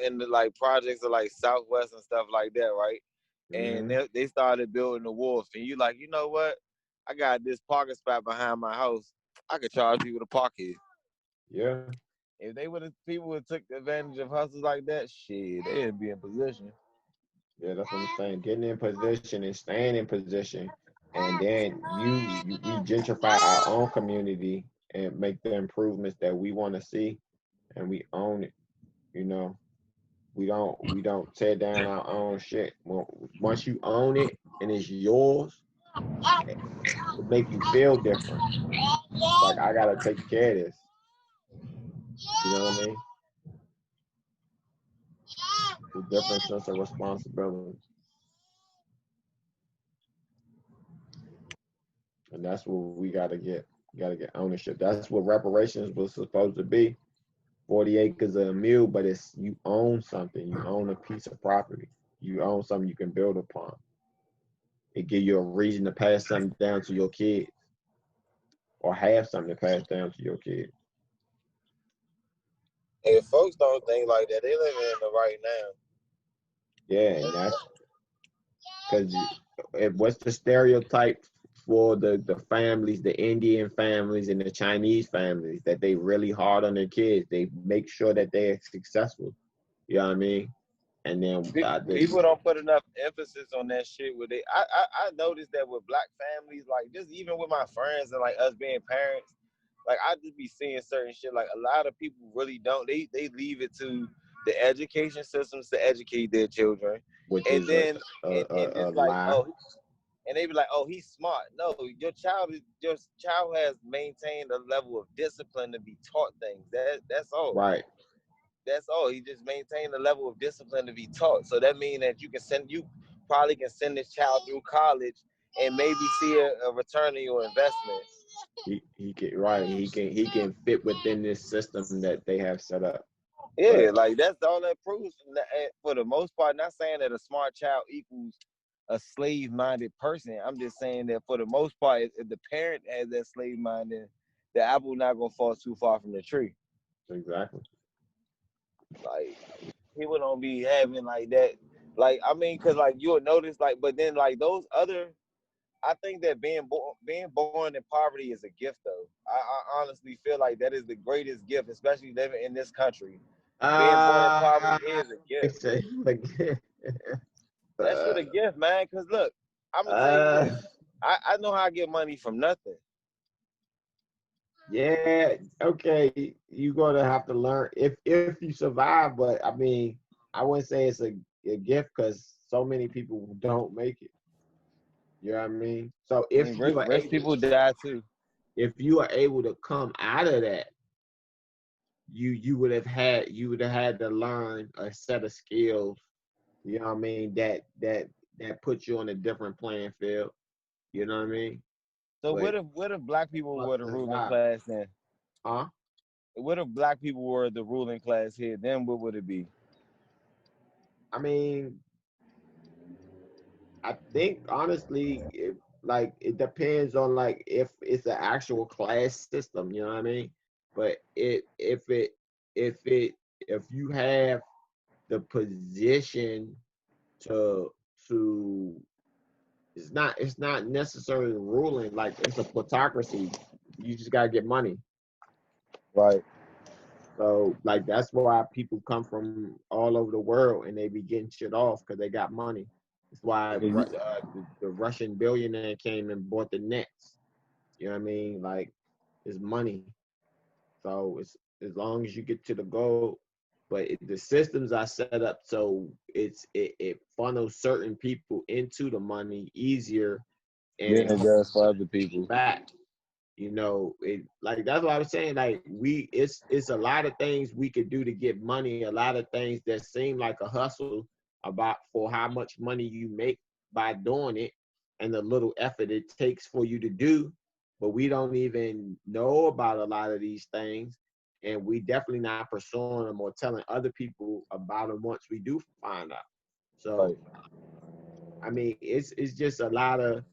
Speaker 1: in the like projects of like Southwest and stuff like that, right? And
Speaker 3: Hmm.
Speaker 1: they started building the wharf, and you like, you know what? I got this parking spot behind my house. I could charge people to park here.
Speaker 3: Yeah,
Speaker 1: If people would took advantage of hustles like that, shit, they'd be in position.
Speaker 3: yeah, that's what I'm saying. Getting in position and staying in position, and then we gentrify our own community and make the improvements that we want to see, and we own it. You know, we don't tear down our own shit. Once you own it and it's yours, it make you feel different. Like I gotta take care of this. You know what I mean? It's a different sense of responsibility, and that's what we gotta get. We gotta get ownership. That's what reparations was supposed to be. 40 acres of a mule, but it's you own something. You own a piece of property. You own something you can build upon. It give you a reason to pass something down to your kids, or have something to pass down to your kids.
Speaker 1: If folks don't think like that, they living in the right now.
Speaker 3: Yeah, and that's because what's the stereotype for the families, the Indian families and the Chinese families, that they really hard on their kids. They make sure that they're successful. You know what I mean? And then
Speaker 1: People don't put enough emphasis on that shit. With it, I noticed that with black families, like just even with my friends and like us being parents, like I just be seeing certain shit. Like a lot of people really don't. They leave it to the education systems to educate their children,
Speaker 3: which
Speaker 1: and
Speaker 3: is
Speaker 1: then and
Speaker 3: a
Speaker 1: just like,
Speaker 3: lie.
Speaker 1: oh, and they be like, oh, he's smart. No, your child has maintained a level of discipline to be taught things. That's all.
Speaker 3: Right.
Speaker 1: That's all. He just maintained the level of discipline to be taught. So that means that you probably can send this child through college and maybe see a return on your investment.
Speaker 3: He can, right. He can fit within this system that they have set up.
Speaker 1: Yeah,
Speaker 3: But
Speaker 1: like that's all that proves. For the most part, not saying that a smart child equals a slave-minded person. I'm just saying that for the most part, if the parent has that slave mind, then the apple not gonna fall too far from the tree.
Speaker 3: exactly.
Speaker 1: Like people don't be having like that. Like I mean, cause like you'll notice, like, but then like those other, I think that being born in poverty is a gift, though. I honestly feel like that is the greatest gift, especially living in this country. Being born in poverty is a gift.
Speaker 3: It's like,
Speaker 1: That shit
Speaker 3: uh,
Speaker 1: a gift, man. Cause look, I'm gonna tell you
Speaker 3: uh,
Speaker 1: this. I know how I get money from nothing.
Speaker 3: yeah, okay. You're gonna have to learn if you survive, but I mean, I wouldn't say it's a gift because so many people don't make it. You know what I mean? So
Speaker 1: I mean, rich people die too.
Speaker 3: if you are able to come out of that, you would have had to learn a set of skills. You know what I mean? That puts you on a different playing field. You know what I mean?
Speaker 1: So
Speaker 3: But
Speaker 1: what if black people were the ruling
Speaker 3: survive.
Speaker 1: class then?
Speaker 3: Huh?
Speaker 1: What if black people were the ruling class here? Then what would it be?
Speaker 3: I mean,
Speaker 4: I think honestly, it depends on like if it's an actual class system, you know what I mean? But if you have the position to to it's not necessarily ruling, like it's a plutocracy. You just gotta get money.
Speaker 1: Right.
Speaker 4: So like that's why people come from all over the world and they be getting shit off because they got money. That's why the Russian billionaire came and bought the Nets. You know what I mean? Like it's money. So it's as long as you get to the goal, but the systems are set up so it funnels certain people into the money easier, and
Speaker 1: Then
Speaker 4: it
Speaker 1: it does for other people.
Speaker 4: back. You know, it like that's what I was saying. Like it's a lot of things we could do to get money. A lot of things that seem like a hustle about for how much money you make by doing it, and the little effort it takes for you to do. But we don't even know about a lot of these things, and we definitely not pursuing them or telling other people about them once we do find out. So
Speaker 1: Right.
Speaker 4: I mean, it's just a lot of.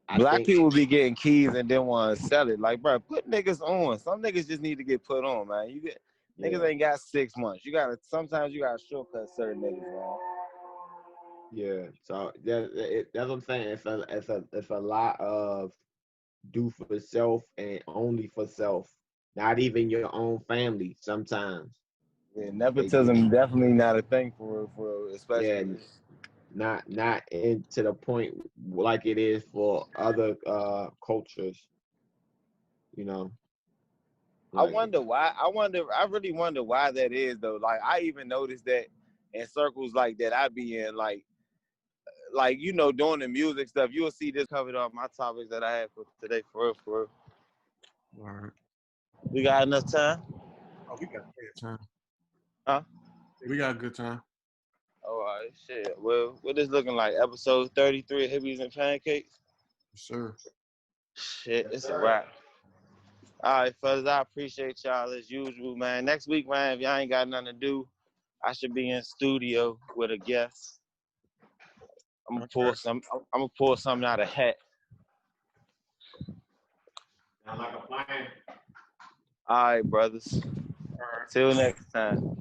Speaker 4: I
Speaker 1: Black
Speaker 4: think
Speaker 1: people be getting keys and then want to sell it. Like, bro, put niggas on. Some niggas just need to get put on, man. Niggas ain't got 6 months. Sometimes you gotta shortcut certain niggas, man.
Speaker 4: Yeah, so that's what I'm saying. It's a lot of do for self and only for self. Not even your own family. Sometimes
Speaker 1: Yeah,
Speaker 4: they
Speaker 1: nepotism definitely not a thing for real,
Speaker 4: yeah,
Speaker 1: especially.
Speaker 4: not in to the point like it is for other cultures. You know,
Speaker 1: I
Speaker 4: like
Speaker 1: wonder why. I really wonder why that is though. Like I even noticed that in circles like that I be in, like doing the music stuff. You'll see this covered up my topics that I had for today, for real, for real.
Speaker 2: All right.
Speaker 1: We got enough time?
Speaker 2: Oh, we got good time.
Speaker 1: Huh?
Speaker 2: We got a good time.
Speaker 1: All right, shit. Well, what is looking like? Episode 33 of Hippies and Pancakes?
Speaker 2: Yes, sir.
Speaker 1: Shit, it's a wrap. All right, fellas, I appreciate y'all as usual, man. Next week, man, if y'all ain't got nothing to do, I should be in studio with a guest. I'm gonna pull something out of hat.
Speaker 4: sound like a plan.
Speaker 1: All right, brothers.
Speaker 2: All right.
Speaker 1: Till next time.